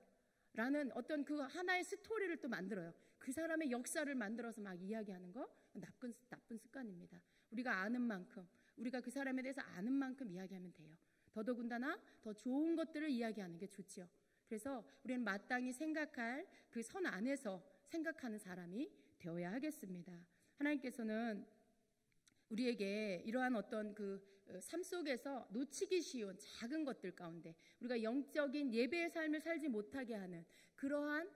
Speaker 1: 라는 어떤 그 하나의 스토리를 또 만들어요. 그 사람의 역사를 만들어서 막 이야기하는 거 나쁜 습관입니다. 우리가 아는 만큼, 우리가 그 사람에 대해서 아는 만큼 이야기하면 돼요. 더더군다나 더 좋은 것들을 이야기하는 게 좋죠. 그래서 우리는 마땅히 생각할 그 선 안에서 생각하는 사람이 되어야 하겠습니다. 하나님께서는 우리에게 이러한 어떤 그 삶 속에서 놓치기 쉬운 작은 것들 가운데 우리가 영적인 예배의 삶을 살지 못하게 하는 그러한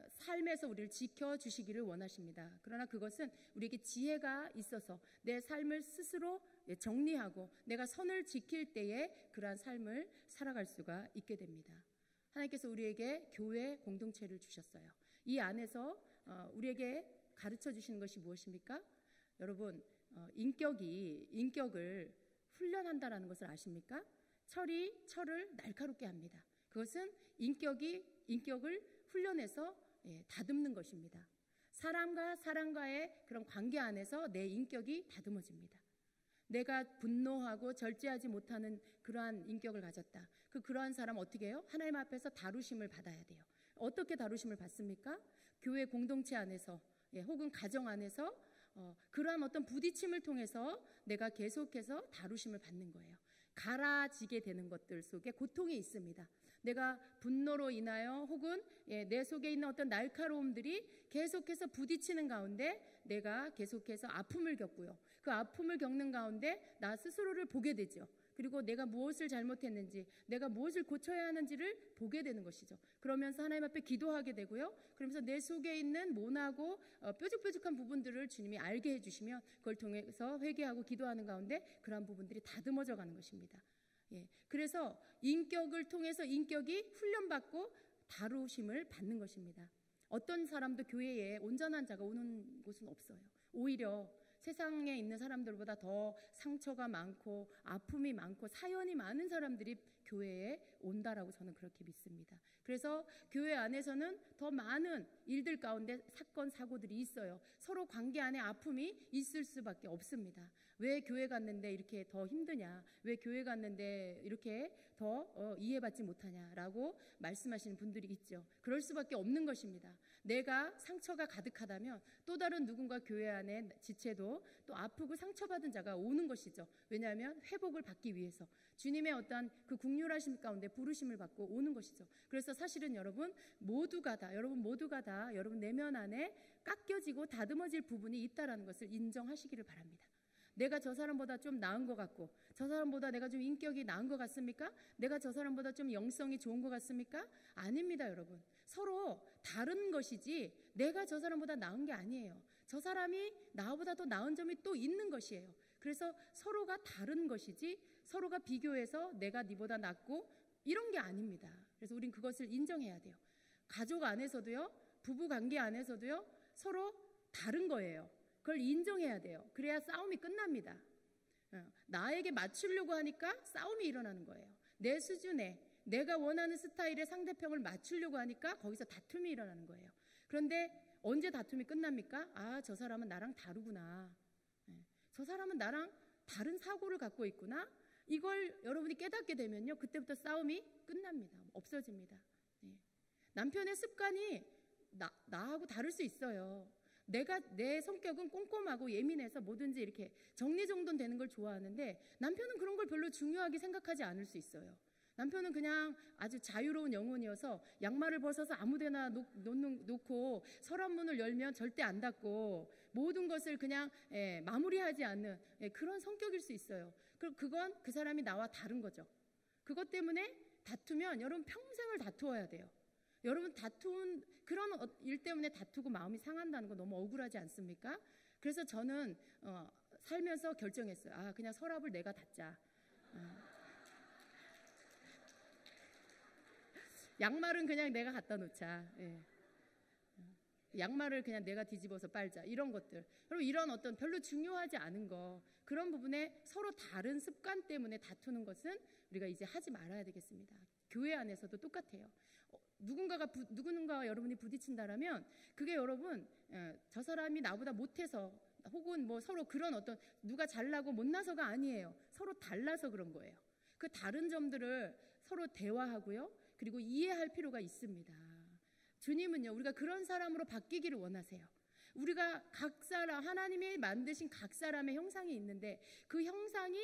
Speaker 1: 삶에서 우리를 지켜주시기를 원하십니다. 그러나 그것은 우리에게 지혜가 있어서 내 삶을 스스로 정리하고 내가 선을 지킬 때에 그러한 삶을 살아갈 수가 있게 됩니다. 하나님께서 우리에게 교회 공동체를 주셨어요. 이 안에서 우리에게 가르쳐 주시는 것이 무엇입니까? 여러분 인격을 훈련한다라는 것을 아십니까? 철이 철을 날카롭게 합니다. 그것은 인격을 훈련해서 다듬는 것입니다. 사람과 사람과의 그런 관계 안에서 내 인격이 다듬어집니다. 내가 분노하고 절제하지 못하는 그러한 인격을 가졌다. 그러한 사람 어떻게 해요? 하나님 앞에서 다루심을 받아야 돼요. 어떻게 다루심을 받습니까? 교회 공동체 안에서 혹은 가정 안에서 그러한 어떤 부딪힘을 통해서 내가 계속해서 다루심을 받는 거예요. 갈아지게 되는 것들 속에 고통이 있습니다. 내가 분노로 인하여 혹은 내 속에 있는 어떤 날카로움들이 계속해서 부딪히는 가운데 내가 계속해서 아픔을 겪고요. 그 아픔을 겪는 가운데 나 스스로를 보게 되죠. 그리고 내가 무엇을 잘못했는지, 내가 무엇을 고쳐야 하는지를 보게 되는 것이죠. 그러면서 하나님 앞에 기도하게 되고요. 그러면서 내 속에 있는 모나고 뾰족뾰족한 부분들을 주님이 알게 해주시면 그걸 통해서 회개하고 기도하는 가운데 그러한 부분들이 다듬어져 가는 것입니다. 예, 그래서 인격을 통해서 인격이 훈련받고 다루심을 받는 것입니다. 어떤 사람도 교회에 온전한 자가 오는 곳은 없어요. 오히려 세상에 있는 사람들보다 더 상처가 많고 아픔이 많고 사연이 많은 사람들이 교회에 온다라고 저는 그렇게 믿습니다. 그래서 교회 안에서는 더 많은 일들 가운데 사건 사고들이 있어요. 서로 관계 안에 아픔이 있을 수밖에 없습니다. 왜 교회 갔는데 이렇게 더 힘드냐, 왜 교회 갔는데 이렇게 더 이해받지 못하냐라고 말씀하시는 분들이 있죠. 그럴 수밖에 없는 것입니다. 내가 상처가 가득하다면 또 다른 누군가 교회 안에 지체도 또 아프고 상처받은 자가 오는 것이죠. 왜냐하면 회복을 받기 위해서 주님의 어떠한 그 국률하심 가운데 부르심을 받고 오는 것이죠. 그래서 사실은 여러분 모두가 다 여러분 내면 안에 깎여지고 다듬어질 부분이 있다라는 것을 인정하시기를 바랍니다. 내가 저 사람보다 좀 나은 것 같고, 저 사람보다 내가 좀 인격이 나은 것 같습니까? 내가 저 사람보다 좀 영성이 좋은 것 같습니까? 아닙니다, 여러분. 서로 다른 것이지 내가 저 사람보다 나은 게 아니에요. 저 사람이 나보다 더 나은 점이 또 있는 것이에요. 그래서 서로가 다른 것이지 서로가 비교해서 내가 네보다 낫고 이런 게 아닙니다. 그래서 우린 그것을 인정해야 돼요. 가족 안에서도요, 부부 관계 안에서도요, 서로 다른 거예요. 그걸 인정해야 돼요. 그래야 싸움이 끝납니다. 나에게 맞추려고 하니까 싸움이 일어나는 거예요. 내 수준에 내가 원하는 스타일의 상대편을 맞추려고 하니까 거기서 다툼이 일어나는 거예요. 그런데 언제 다툼이 끝납니까? 아, 저 사람은 나랑 다르구나. 저 사람은 나랑 다른 사고를 갖고 있구나. 이걸 여러분이 깨닫게 되면요, 그때부터 싸움이 끝납니다. 없어집니다. 남편의 습관이 나하고 다를 수 있어요. 내 성격은 꼼꼼하고 예민해서 뭐든지 이렇게 정리정돈되는 걸 좋아하는데 남편은 그런 걸 별로 중요하게 생각하지 않을 수 있어요. 남편은 그냥 아주 자유로운 영혼이어서 양말을 벗어서 아무데나 놓고 서랍문을 열면 절대 안 닫고 모든 것을 그냥 마무리하지 않는 그런 성격일 수 있어요. 그럼 그건 그 사람이 나와 다른 거죠. 그것 때문에 다투면 여러분 평생을 다투어야 돼요. 여러분 그런 일 때문에 다투고 마음이 상한다는 거 너무 억울하지 않습니까? 그래서 저는 살면서 결정했어요. 아, 그냥 서랍을 내가 닫자. 양말은 그냥 내가 갖다 놓자. 양말을 그냥 내가 뒤집어서 빨자. 이런 것들. 그리고 이런 어떤 별로 중요하지 않은 거, 그런 부분에 서로 다른 습관 때문에 다투는 것은 우리가 이제 하지 말아야 되겠습니다. 교회 안에서도 똑같아요. 누군가가 여러분이 부딪힌다라면 그게 여러분 저 사람이 나보다 못해서 혹은 뭐 서로 그런 어떤 누가 잘나고 못나서가 아니에요. 서로 달라서 그런 거예요. 그 다른 점들을 서로 대화하고요. 그리고 이해할 필요가 있습니다. 주님은요, 우리가 그런 사람으로 바뀌기를 원하세요. 우리가 각 사람, 하나님이 만드신 각 사람의 형상이 있는데 그 형상이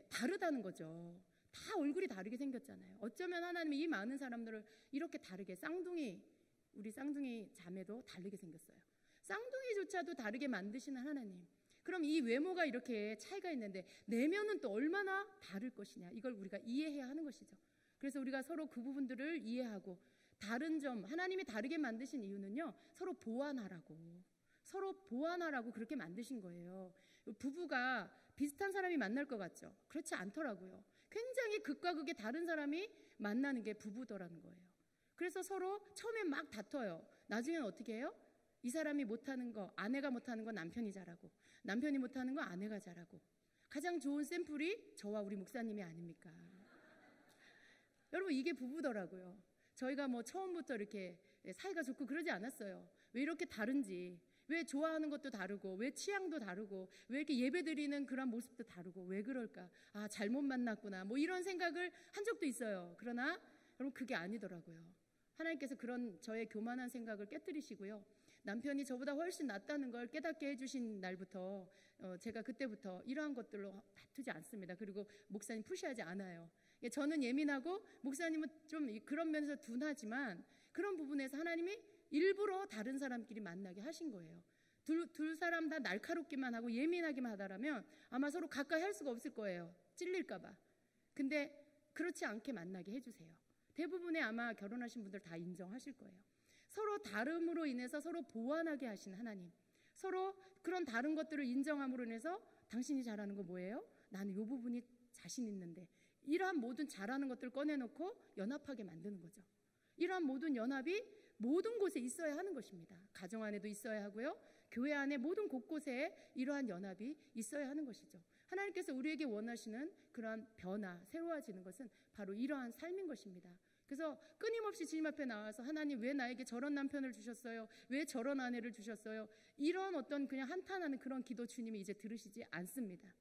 Speaker 1: 다르다는 거죠. 다 얼굴이 다르게 생겼잖아요. 어쩌면 하나님이 이 많은 사람들을 이렇게 다르게 우리 쌍둥이 자매도 다르게 생겼어요. 쌍둥이조차도 다르게 만드시는 하나님. 그럼 이 외모가 이렇게 차이가 있는데 내면은 또 얼마나 다를 것이냐, 이걸 우리가 이해해야 하는 것이죠. 그래서 우리가 서로 그 부분들을 이해하고 다른 점, 하나님이 다르게 만드신 이유는요, 서로 보완하라고 그렇게 만드신 거예요. 부부가 비슷한 사람이 만날 것 같죠? 그렇지 않더라고요. 굉장히 극과 극의 다른 사람이 만나는 게 부부더라는 거예요. 그래서 서로 처음엔 막 다퉈요. 나중에는 어떻게 해요? 이 사람이 못하는 거, 아내가 못하는 거 남편이 잘하고, 남편이 못하는 거 아내가 잘하고. 가장 좋은 샘플이 저와 우리 목사님이 아닙니까? 여러분, 이게 부부더라고요. 저희가 뭐 처음부터 이렇게 사이가 좋고 그러지 않았어요. 왜 이렇게 다른지, 왜 좋아하는 것도 다르고, 왜 취향도 다르고, 왜 이렇게 예배드리는 그런 모습도 다르고, 왜 그럴까? 아, 잘못 만났구나. 뭐 이런 생각을 한 적도 있어요. 그러나 여러분, 그게 아니더라고요. 하나님께서 그런 저의 교만한 생각을 깨뜨리시고요. 남편이 저보다 훨씬 낫다는 걸 깨닫게 해주신 날부터 제가 그때부터 이러한 것들로 다투지 않습니다. 그리고 목사님 푸시하지 않아요. 저는 예민하고 목사님은 좀 그런 면에서 둔하지만 그런 부분에서 하나님이 일부러 다른 사람끼리 만나게 하신 거예요. 둘 사람 다 날카롭기만 하고 예민하기만 하다라면 아마 서로 가까이 할 수가 없을 거예요. 찔릴까 봐. 근데 그렇지 않게 만나게 해주세요. 대부분의 아마 결혼하신 분들 다 인정하실 거예요. 서로 다름으로 인해서 서로 보완하게 하신 하나님, 서로 그런 다른 것들을 인정함으로 인해서 당신이 잘하는 거 뭐예요? 나는 이 부분이 자신 있는데, 이러한 모든 잘하는 것들을 꺼내놓고 연합하게 만드는 거죠. 이러한 모든 연합이 모든 곳에 있어야 하는 것입니다. 가정 안에도 있어야 하고요, 교회 안에 모든 곳곳에 이러한 연합이 있어야 하는 것이죠. 하나님께서 우리에게 원하시는 그러한 변화, 새로워지는 것은 바로 이러한 삶인 것입니다. 그래서 끊임없이 주님 앞에 나와서 하나님 왜 나에게 저런 남편을 주셨어요? 왜 저런 아내를 주셨어요? 이런 어떤 그냥 한탄하는 그런 기도 주님이 이제 들으시지 않습니다.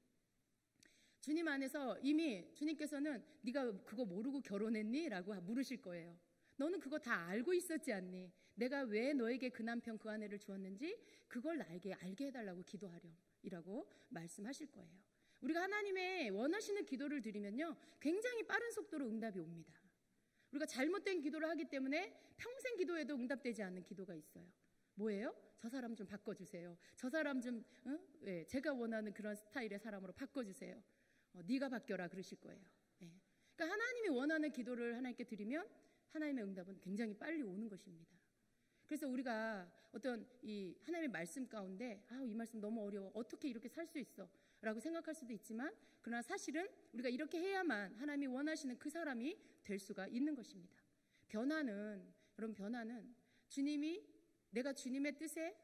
Speaker 1: 주님 안에서 이미 주님께서는 네가 그거 모르고 결혼했니? 라고 물으실 거예요. 너는 그거 다 알고 있었지 않니? 내가 왜 너에게 그 남편 그 아내를 주었는지 그걸 나에게 알게 해달라고 기도하렴 이라고 말씀하실 거예요. 우리가 하나님의 원하시는 기도를 드리면요, 굉장히 빠른 속도로 응답이 옵니다. 우리가 잘못된 기도를 하기 때문에 평생 기도해도 응답되지 않는 기도가 있어요. 뭐예요? 저 사람 좀 바꿔주세요. 저 사람 좀 제가 원하는 그런 스타일의 사람으로 바꿔주세요. 네가 바뀌어라 그러실 거예요. 그러니까 하나님이 원하는 기도를 하나님께 드리면 하나님의 응답은 굉장히 빨리 오는 것입니다. 그래서 우리가 어떤 이 하나님의 말씀 가운데 이 말씀 너무 어려워, 어떻게 이렇게 살 수 있어? 라고 생각할 수도 있지만, 그러나 사실은 우리가 이렇게 해야만 하나님이 원하시는 그 사람이 될 수가 있는 것입니다. 여러분 변화는 주님이 내가 주님의 뜻에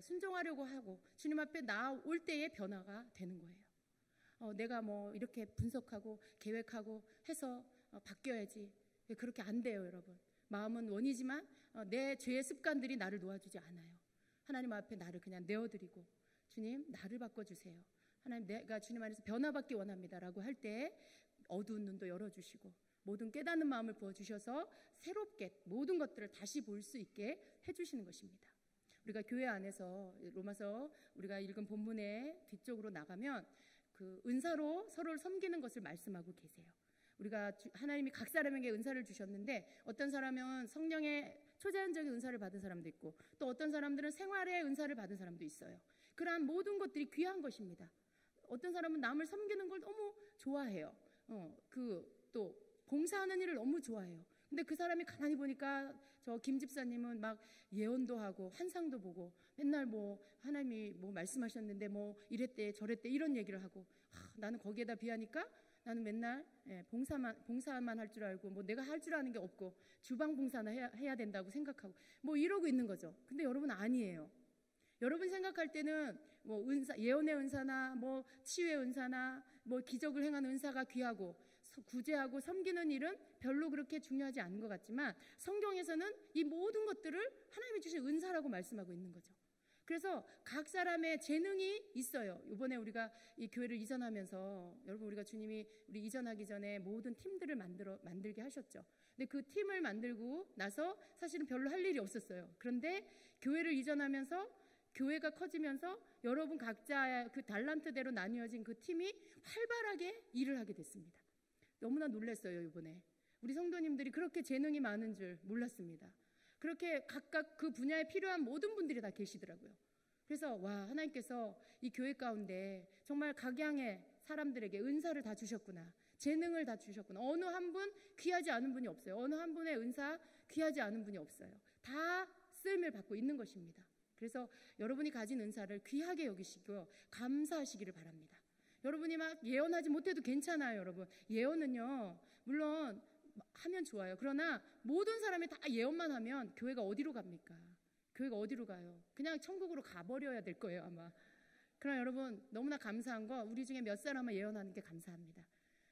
Speaker 1: 순종하려고 하고 주님 앞에 나올 때의 변화가 되는 거예요. 내가 뭐 이렇게 분석하고 계획하고 해서 바뀌어야지, 그렇게 안 돼요. 여러분, 마음은 원이지만 내 죄의 습관들이 나를 놓아주지 않아요. 하나님 앞에 나를 그냥 내어드리고, 주님 나를 바꿔주세요. 하나님 내가 주님 안에서 변화받기 원합니다 라고 할 때 어두운 눈도 열어주시고 모든 깨닫는 마음을 부어주셔서 새롭게 모든 것들을 다시 볼 수 있게 해주시는 것입니다. 우리가 교회 안에서 로마서 우리가 읽은 본문의 뒤쪽으로 나가면 그 은사로 서로를 섬기는 것을 말씀하고 계세요. 우리가 하나님이 각 사람에게 은사를 주셨는데, 어떤 사람은 성령의 초자연적인 은사를 받은 사람도 있고, 또 어떤 사람들은 생활의 은사를 받은 사람도 있어요. 그러한 모든 것들이 귀한 것입니다. 어떤 사람은 남을 섬기는 걸 너무 좋아해요. 또 봉사하는 일을 너무 좋아해요. 근데 그 사람이 가만히 보니까 저 김 집사님은 막 예언도 하고 환상도 보고 맨날 뭐 하나님이 뭐 말씀하셨는데 뭐 이랬대 저랬대 이런 얘기를 하고, 나는 거기에다 비하니까 나는 맨날 봉사만 할 줄 알고 뭐 내가 할 줄 아는 게 없고 주방 봉사나 해야 된다고 생각하고 뭐 이러고 있는 거죠. 근데 여러분 아니에요. 여러분 생각할 때는 뭐 예언의 은사나 뭐 치유의 은사나 뭐 기적을 행하는 은사가 귀하고 구제하고 섬기는 일은 별로 그렇게 중요하지 않은 것 같지만, 성경에서는 이 모든 것들을 하나님이 주신 은사라고 말씀하고 있는 거죠. 그래서 각 사람의 재능이 있어요. 이번에 우리가 이 교회를 이전하면서 여러분, 우리가 주님이 우리 이전하기 전에 모든 팀들을 만들게 하셨죠. 근데 그 팀을 만들고 나서 사실은 별로 할 일이 없었어요. 그런데 교회를 이전하면서 교회가 커지면서 여러분 각자 그 달란트대로 나뉘어진 그 팀이 활발하게 일을 하게 됐습니다. 너무나 놀랐어요. 이번에 우리 성도님들이 그렇게 재능이 많은 줄 몰랐습니다. 그렇게 각각 그 분야에 필요한 모든 분들이 다 계시더라고요. 그래서 하나님께서 이 교회 가운데 정말 각양의 사람들에게 은사를 다 주셨구나, 재능을 다 주셨구나. 어느 한 분 귀하지 않은 분이 없어요. 어느 한 분의 은사 귀하지 않은 분이 없어요. 다 쓰임을 받고 있는 것입니다. 그래서 여러분이 가진 은사를 귀하게 여기시고 감사하시기를 바랍니다. 여러분이 막 예언하지 못해도 괜찮아요. 여러분, 예언은요 물론 하면 좋아요. 그러나 모든 사람이 다 예언만 하면 교회가 어디로 갑니까? 교회가 어디로 가요? 그냥 천국으로 가버려야 될 거예요 아마. 그러나 여러분, 너무나 감사한 거, 우리 중에 몇 사람은 예언하는 게 감사합니다.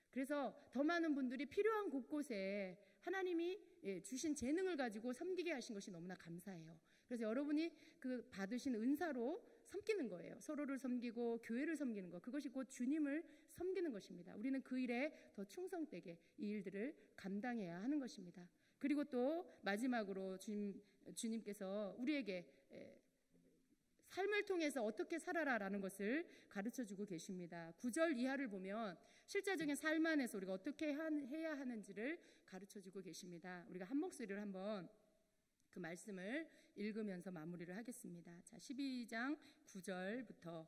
Speaker 1: 그래서 더 많은 분들이 필요한 곳곳에 하나님이 주신 재능을 가지고 섬기게 하신 것이 너무나 감사해요. 그래서 여러분이 그 받으신 은사로 섬기는 거예요. 서로를 섬기고 교회를 섬기는 것, 그것이 곧 주님을 섬기는 것입니다. 우리는 그 일에 더 충성되게 이 일들을 감당해야 하는 것입니다. 그리고 또 마지막으로 주님께서 우리에게 삶을 통해서 어떻게 살아라라는 것을 가르쳐주고 계십니다. 9절 이하를 보면 실제적인 삶 안에서 우리가 어떻게 해야 하는지를 가르쳐주고 계십니다. 우리가 한 목소리를 한번 그 말씀을 읽으면서 마무리를 하겠습니다. 자, 12장 9절부터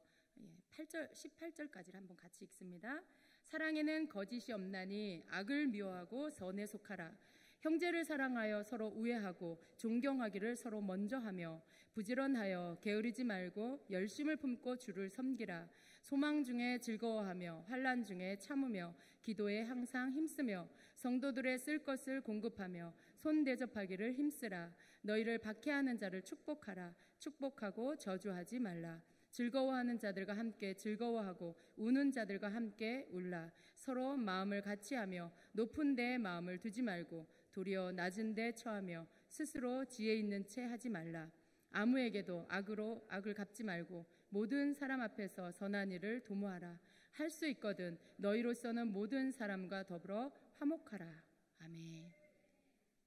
Speaker 1: 8절, 18절까지를 한번 같이 읽습니다. 사랑에는 거짓이 없나니 악을 미워하고 선에 속하라. 형제를 사랑하여 서로 우애하고 존경하기를 서로 먼저 하며 부지런하여 게으르지 말고 열심을 품고 주를 섬기라. 소망 중에 즐거워하며 환난 중에 참으며 기도에 항상 힘쓰며 성도들의 쓸 것을 공급하며 손 대접하기를 힘쓰라. 너희를 박해하는 자를 축복하라. 축복하고 저주하지 말라. 즐거워하는 자들과 함께 즐거워하고 우는 자들과 함께 울라. 서로 마음을 같이하며 높은 데에 마음을 두지 말고 도리어 낮은 데 처하며 스스로 지혜 있는 채 하지 말라. 아무에게도 악으로 악을 갚지 말고 모든 사람 앞에서 선한 일을 도모하라. 할 수 있거든 너희로서는 모든 사람과 더불어 화목하라. 아멘.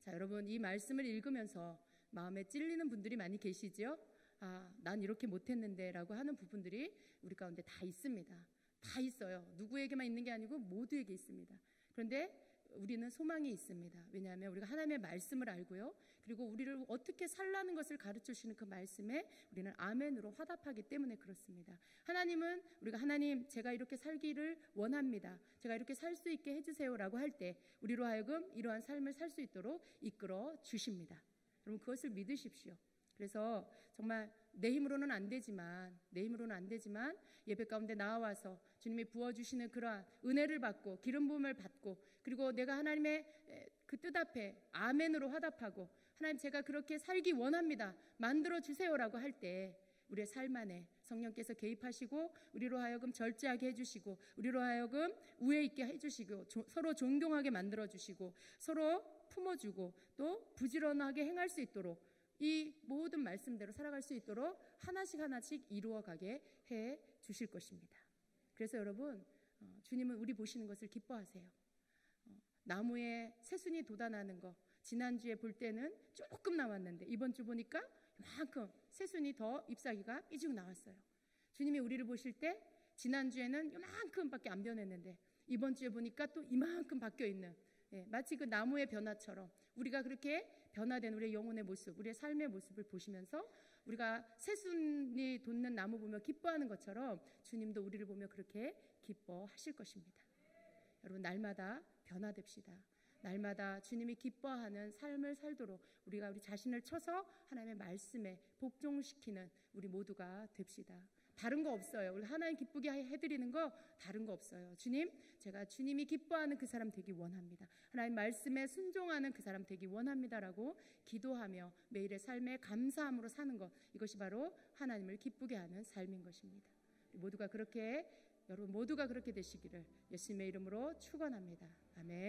Speaker 1: 자, 여러분, 이 말씀을 읽으면서 마음에 찔리는 분들이 많이 계시지요? 난 이렇게 못했는데 라고 하는 부분들이 우리 가운데 다 있습니다. 다 있어요. 누구에게만 있는 게 아니고 모두에게 있습니다. 그런데 우리는 소망이 있습니다. 왜냐하면 우리가 하나님의 말씀을 알고요, 그리고 우리를 어떻게 살라는 것을 가르쳐주시는 그 말씀에 우리는 아멘으로 화답하기 때문에 그렇습니다. 하나님은 우리가 하나님 제가 이렇게 살기를 원합니다, 제가 이렇게 살 수 있게 해주세요 라고 할 때 우리로 하여금 이러한 삶을 살 수 있도록 이끌어 주십니다. 여러분, 그것을 믿으십시오. 그래서 정말 내 힘으로는 안 되지만 예배 가운데 나와서 주님이 부어주시는 그러한 은혜를 받고 기름 부음을 받고, 그리고 내가 하나님의 그 뜻 앞에 아멘으로 화답하고 하나님 제가 그렇게 살기 원합니다, 만들어 주세요라고 할 때 우리의 삶 안에 성령께서 개입하시고 우리로 하여금 절제하게 해주시고 우리로 하여금 우애 있게 해주시고 서로 존경하게 만들어주시고 서로 품어주고 또 부지런하게 행할 수 있도록 이 모든 말씀대로 살아갈 수 있도록 하나씩 이루어가게 해 주실 것입니다. 그래서 여러분, 주님은 우리 보시는 것을 기뻐하세요. 나무에 새순이 돋아나는 거 지난주에 볼 때는 조금 나왔는데 이번 주 보니까 이만큼 새순이 더 잎사귀가 삐죽 나왔어요. 주님이 우리를 보실 때 지난주에는 이만큼밖에 안 변했는데 이번 주에 보니까 또 이만큼 바뀌어있는, 마치 그 나무의 변화처럼 우리가 그렇게 변화된 우리의 영혼의 모습, 우리의 삶의 모습을 보시면서 우리가 새순이 돋는 나무 보며 기뻐하는 것처럼 주님도 우리를 보며 그렇게 기뻐하실 것입니다. 여러분, 날마다 변화됩시다. 날마다 주님이 기뻐하는 삶을 살도록 우리가 우리 자신을 쳐서 하나님의 말씀에 복종시키는 우리 모두가 됩시다. 다른 거 없어요. 우리 하나님 기쁘게 해드리는 거 다른 거 없어요. 주님, 제가 주님이 기뻐하는 그 사람 되기 원합니다. 하나님 말씀에 순종하는 그 사람 되기 원합니다라고 기도하며 매일의 삶에 감사함으로 사는 것, 이것이 바로 하나님을 기쁘게 하는 삶인 것입니다. 모두가 그렇게, 여러분 모두가 그렇게 되시기를 예수님의 이름으로 축원합니다. 아멘.